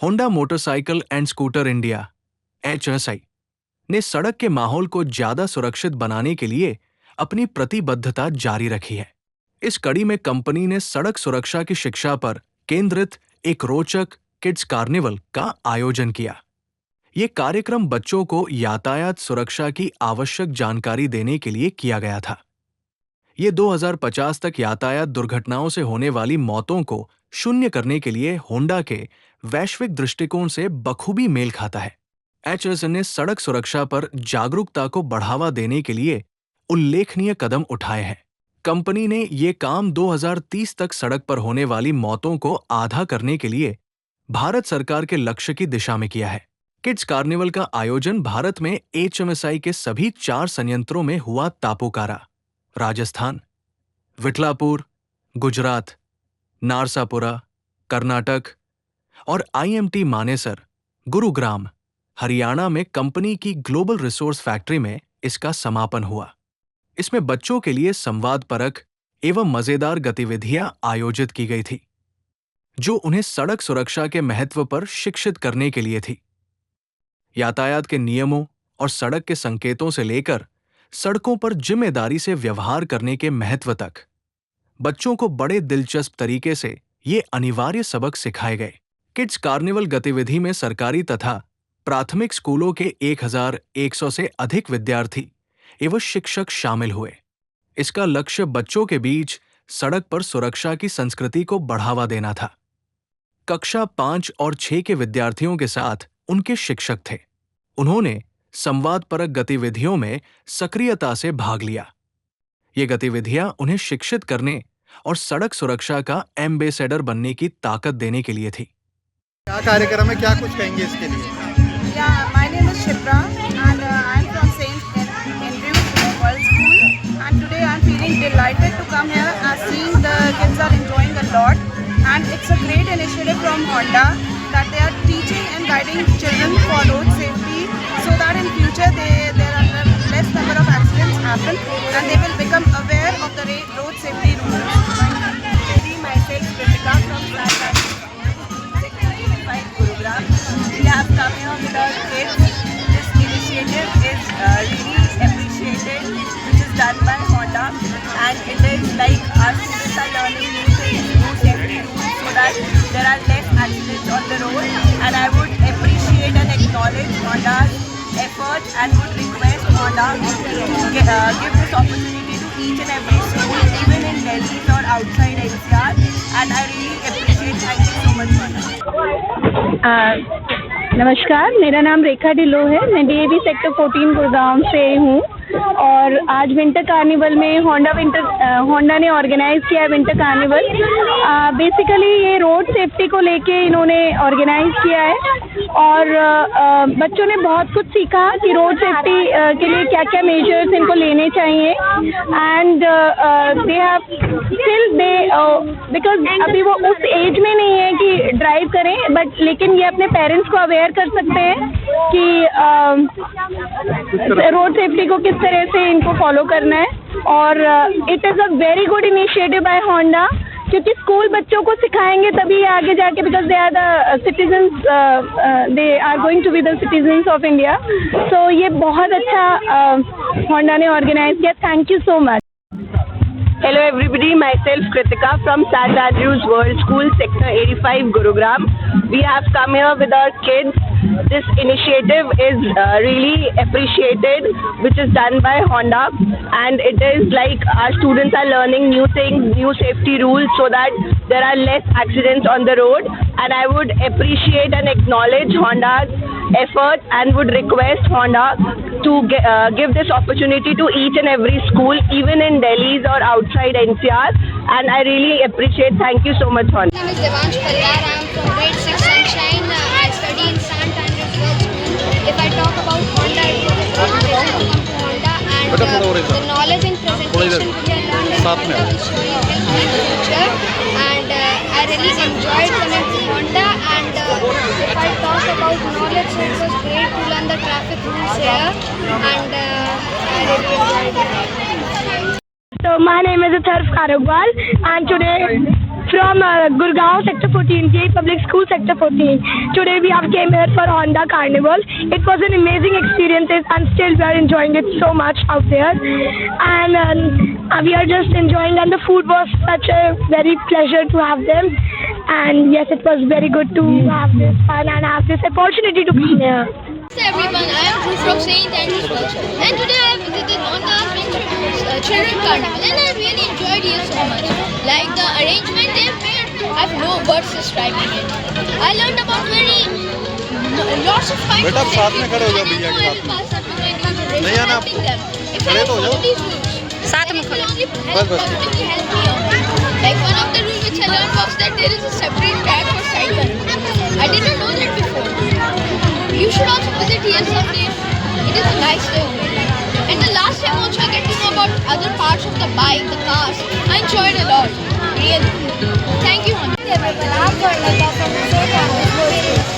Honda motorcycle and scooter India (HMSI) ने सड़क के माहौल को ज्यादा सुरक्षित बनाने के लिए अपनी प्रतिबद्धता जारी रखी है। इस कड़ी में कंपनी ने सड़क सुरक्षा की शिक्षा पर केंद्रित एक रोचक किड्स कार्निवल का आयोजन किया। ये कार्यक्रम बच्चों को यातायात सुरक्षा की आवश्यक जानकारी देने के लिए किया गया था। ये 2050 तक यातायात दुर्घटनाओं से होने वाली मौतों को शून्य करने के लिए होंडा के वैश्विक दृष्टिकोण से बखूबी मेल खाता है। HMSI ने सड़क सुरक्षा पर जागरूकता को बढ़ावा देने के लिए उल्लेखनीय कदम उठाए हैं। कंपनी ने ये काम 2030 तक सड़क पर होने वाली मौतों को आधा करने के लिए भारत सरकार के लक्ष्य की दिशा में किया है। किड्स कार्निवल का आयोजन भारत में HMSI के सभी 4 संयंत्रों में हुआ। तापोकारा, राजस्थान, विठलापुर, गुजरात, नारसापुरा, कर्नाटक और IMT मानेसर, गुरुग्राम, हरियाणा में कंपनी की ग्लोबल रिसोर्स फैक्ट्री में इसका समापन हुआ। इसमें बच्चों के लिए संवादपरक एवं मजेदार गतिविधियां आयोजित की गई थी, जो उन्हें सड़क सुरक्षा के महत्व पर शिक्षित करने के लिए थी। यातायात के नियमों और सड़क के संकेतों से लेकर सड़कों पर जिम्मेदारी से व्यवहार करने के महत्व तक बच्चों को बड़े दिलचस्प तरीके से ये अनिवार्य सबक सिखाए गए। किड्स कार्निवल गतिविधि में सरकारी तथा प्राथमिक स्कूलों के 1100 से अधिक विद्यार्थी एवं शिक्षक शामिल हुए। इसका लक्ष्य बच्चों के बीच सड़क पर सुरक्षा की संस्कृति को बढ़ावा देना था। कक्षा 5 और 6 के विद्यार्थियों के साथ उनके शिक्षक थे। उन्होंने संवादपरक गतिविधियों में सक्रियता से भाग लिया। ये गतिविधियां उन्हें शिक्षित करने और सड़क सुरक्षा का एम्बेसडर बनने की ताकत देने के लिए थी। क्या कार्यक्रम है, क्या कुछ कहेंगे इसके लिए? My name is Shipra and I'm from St. Andrew's Girls School, and today I'm feeling delighted to come here and seeing the kids are enjoying a lot, and it's a great initiative from Honda that they are teaching and guiding children for road safety so that in future there are less number of accidents happen and they will become aware of the road safety rules. Myself Kritika from Gurugram. We have come here with our kids. This initiative is really appreciated, which is done by Honda, and it is like our students are learning new things, new safety rules, so that there are less accidents on the road. And I would appreciate and acknowledge Honda's effort and would request Honda to give this opportunity to each and every school, even in Delhi or outside NCR. And I really appreciate. Thank you so much, Honda. नमस्कार, मेरा नाम रेखा ढिल्लो है। मैं DAV sector 14 Gurgaon से हूँ और आज winter carnival में होंडा ने ऑर्गेनाइज़ किया है विंटर कार्निवल। बेसिकली ये रोड सेफ्टी को लेके इन्होंने ऑर्गेनाइज़ किया है और बच्चों ने बहुत कुछ सीखा कि रोड सेफ्टी के लिए क्या क्या मेजर्स इनको लेने चाहिए। And they have still because अभी वो उस एज में नहीं है कि ड्राइव करें, बट लेकिन ये अपने पेरेंट्स को अवेयर कर सकते हैं कि रोड सेफ्टी को किस तरह से इनको फॉलो करना है। और it is a very good initiative by Honda, क्योंकि स्कूल बच्चों को सिखाएंगे तभी आगे जाके, because they are the citizens, they are going to be the citizens of India. So ये बहुत अच्छा होंडा ने ऑर्गेनाइज किया। Thank you so much. Hello everybody, myself Kritika from St. Andrew's World School, Sector 85, Gurugram. We have come here with our kids. This initiative is really appreciated, which is done by Honda, and it is like our students are learning new things, new safety rules, so that there are less accidents on the road. And I would appreciate and acknowledge Honda's effort and would request Honda to give this opportunity to each and every school, even in Delhi's or outside NCR, and I really appreciate. Thank you so much, Honda. My name is Devansh Pariyar. I am from grade 6 Sunshine. I study in St. Andrew's Girls School. If I talk about Honda, it was a great pleasure to come to Honda, and the knowledge and presentation which I learned in Honda will surely help me in the future. And I really enjoyed coming to Honda. And if I talk about knowledge, so it was great to learn the traffic rules here, and I really enjoyed it. So my name is Atharv Karagwal, and today from Gurgaon Sector 14, J Public School Sector 14. Today we have came here for Honda Carnival. It was an amazing experience and still we are enjoying it so much out there. And we are just enjoying, and the food was such a very pleasure to have them. And yes, it was very good to have this fun and have this opportunity to be here. Hey everyone, I am Drew from St. Andrews Girls, and today I have visited Honda Children Carnival, and I really enjoyed it so much. Like the arrangement they made, I have no words describing it. I learned about lots of kinds बेटा, of आप साथ में खड़े हो जाओ things. भैया के साथ में। नहीं नहीं आना आप। खड़े तो हो जाओ। साथ में खड़े। बस। Like one of the rules which I learned was that there is a separate tag for cycle. I did not know that before. You should also visit here someday. It is a nice way. And the last time also I get to know about other parts of the bike, the cars. I enjoyed a lot. Really. Thank you, Honda. Everyone, I'm Varnika from St. Andrews Girls.